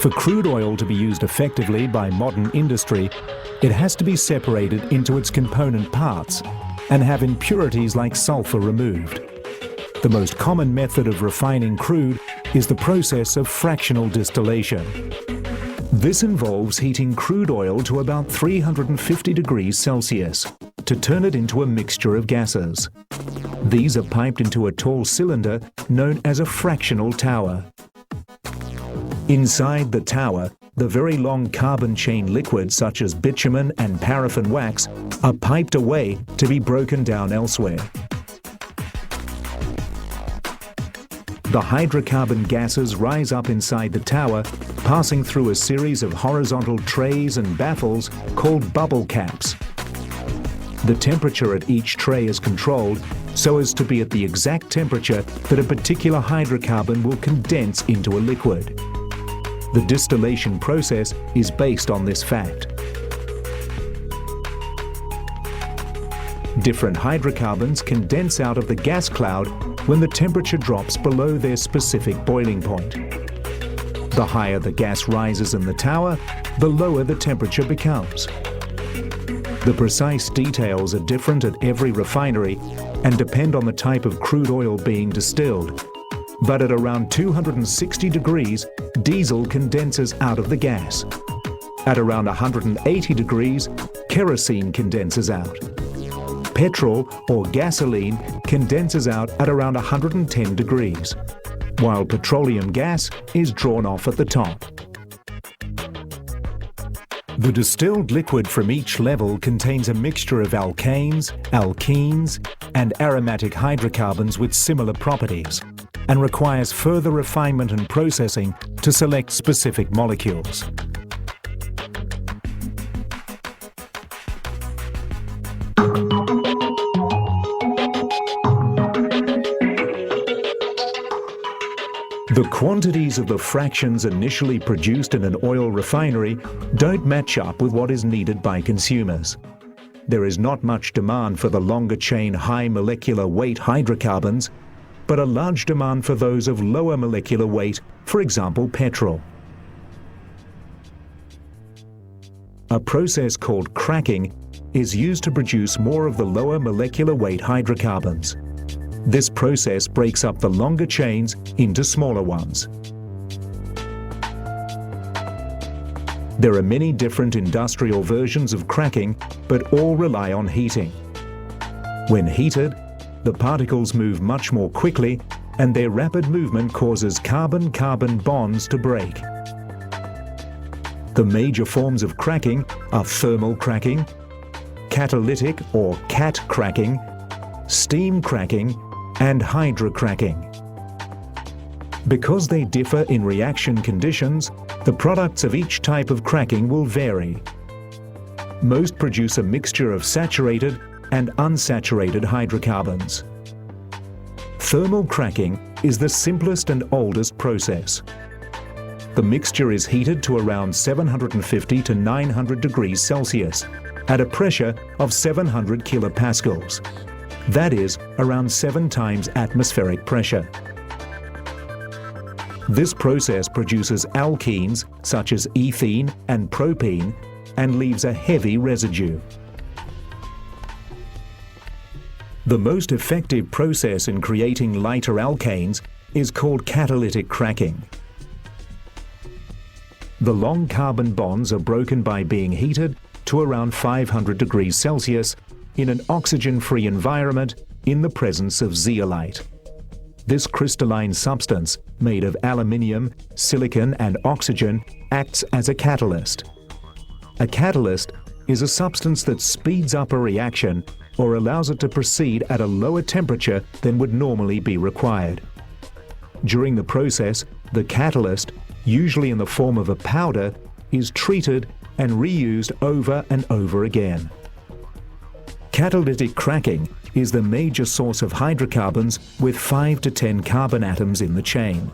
For crude oil to be used effectively by modern industry, it has to be separated into its component parts and have impurities like sulfur removed. The most common method of refining crude is the process of fractional distillation. This involves heating crude oil to about 350 degrees Celsius to turn it into a mixture of gases. These are piped into a tall cylinder known as a fractional tower. Inside the tower, the very long carbon chain liquids such as bitumen and paraffin wax are piped away to be broken down elsewhere. The hydrocarbon gases rise up inside the tower, passing through a series of horizontal trays and baffles called bubble caps. The temperature at each tray is controlled so as to be at the exact temperature that a particular hydrocarbon will condense into a liquid. The distillation process is based on this fact. Different hydrocarbons condense out of the gas cloud when the temperature drops below their specific boiling point. The higher the gas rises in the tower, the lower the temperature becomes. The precise details are different at every refinery and depend on the type of crude oil being distilled. But at around 260 degrees, diesel condenses out of the gas. At around 180 degrees, kerosene condenses out. Petrol or gasoline condenses out at around 110 degrees, while petroleum gas is drawn off at the top. The distilled liquid from each level contains a mixture of alkanes, alkenes, and aromatic hydrocarbons with similar properties, and requires further refinement and processing to select specific molecules. The quantities of the fractions initially produced in an oil refinery don't match up with what is needed by consumers. There is not much demand for the longer chain high molecular weight hydrocarbons, but a large demand for those of lower molecular weight, for example petrol. A process called cracking is used to produce more of the lower molecular weight hydrocarbons. This process breaks up the longer chains into smaller ones. There are many different industrial versions of cracking, but all rely on heating. When heated, the particles move much more quickly, and their rapid movement causes carbon-carbon bonds to break. The major forms of cracking are thermal cracking, catalytic or CAT cracking, steam cracking, and hydrocracking. Because they differ in reaction conditions, the products of each type of cracking will vary. Most produce a mixture of saturated and unsaturated hydrocarbons. Thermal cracking is the simplest and oldest process. The mixture is heated to around 750 to 900 degrees Celsius at a pressure of 700 kilopascals. That is around 7 times atmospheric pressure. This process produces alkenes such as ethene and propene and leaves a heavy residue. The most effective process in creating lighter alkanes is called catalytic cracking. The long carbon bonds are broken by being heated to around 500 degrees Celsius in an oxygen-free environment in the presence of zeolite. This crystalline substance, made of aluminium, silicon, and oxygen, acts as a catalyst. A catalyst is a substance that speeds up a reaction or allows it to proceed at a lower temperature than would normally be required. During the process, the catalyst, usually in the form of a powder, is treated and reused over and over again. Catalytic cracking is the major source of hydrocarbons with 5 to 10 carbon atoms in the chain.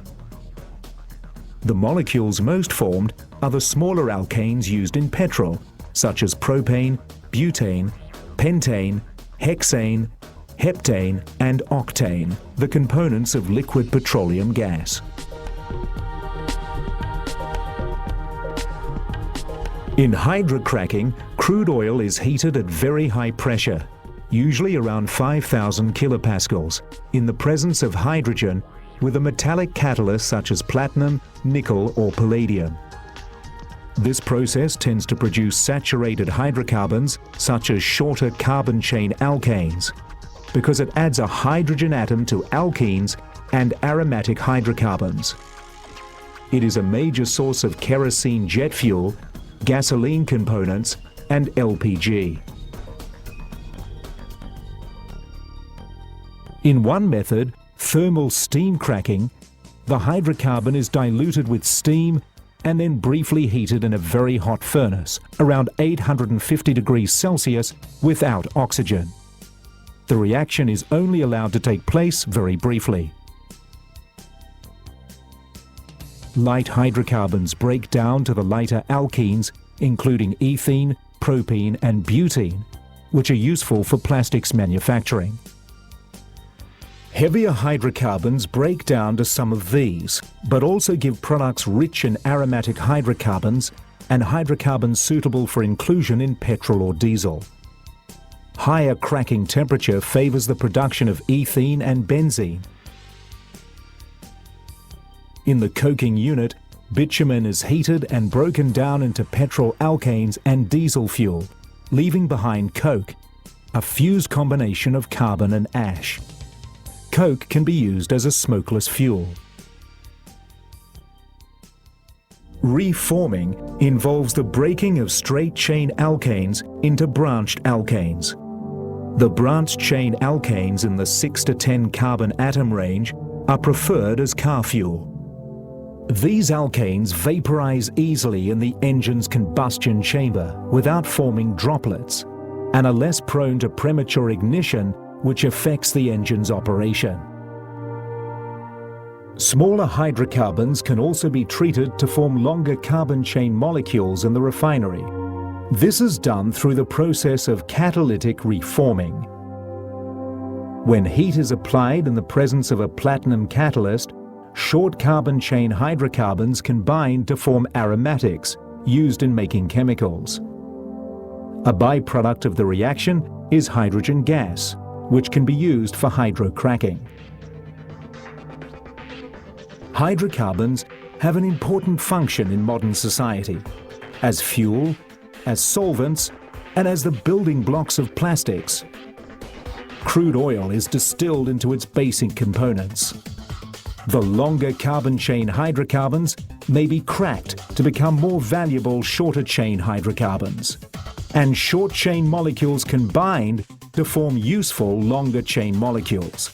The molecules most formed are the smaller alkanes used in petrol, such as propane, butane, pentane, hexane, heptane, and octane, the components of liquid petroleum gas. In hydrocracking, crude oil is heated at very high pressure, usually around 5,000 kilopascals, in the presence of hydrogen with a metallic catalyst such as platinum, nickel or palladium. This process tends to produce saturated hydrocarbons such as shorter carbon chain alkanes, because it adds a hydrogen atom to alkenes and aromatic hydrocarbons. It is a major source of kerosene jet fuel, gasoline components and LPG. In one method, thermal steam cracking, the hydrocarbon is diluted with steam and then briefly heated in a very hot furnace, around 850 degrees Celsius, without oxygen. The reaction is only allowed to take place very briefly. Light hydrocarbons break down to the lighter alkenes, including ethene, propene and butene, which are useful for plastics manufacturing. Heavier hydrocarbons break down to some of these, but also give products rich in aromatic hydrocarbons and hydrocarbons suitable for inclusion in petrol or diesel. Higher cracking temperature favors the production of ethene and benzene. In the coking unit, bitumen is heated and broken down into petrol alkanes and diesel fuel, leaving behind coke, a fused combination of carbon and ash. Coke can be used as a smokeless fuel. Reforming involves the breaking of straight-chain alkanes into branched alkanes. The branched chain alkanes in the 6 to 10 carbon atom range are preferred as car fuel. These alkanes vaporize easily in the engine's combustion chamber without forming droplets and are less prone to premature ignition, which affects the engine's operation. Smaller hydrocarbons can also be treated to form longer carbon chain molecules in the refinery. This is done through the process of catalytic reforming. When heat is applied in the presence of a platinum catalyst, short carbon chain hydrocarbons can bind to form aromatics used in making chemicals. A byproduct of the reaction is hydrogen gas, which can be used for hydrocracking. Hydrocarbons have an important function in modern society, as fuel, as solvents, and as the building blocks of plastics. Crude oil is distilled into its basic components. The longer carbon chain hydrocarbons may be cracked to become more valuable shorter chain hydrocarbons, and short chain molecules can bind to form useful longer chain molecules.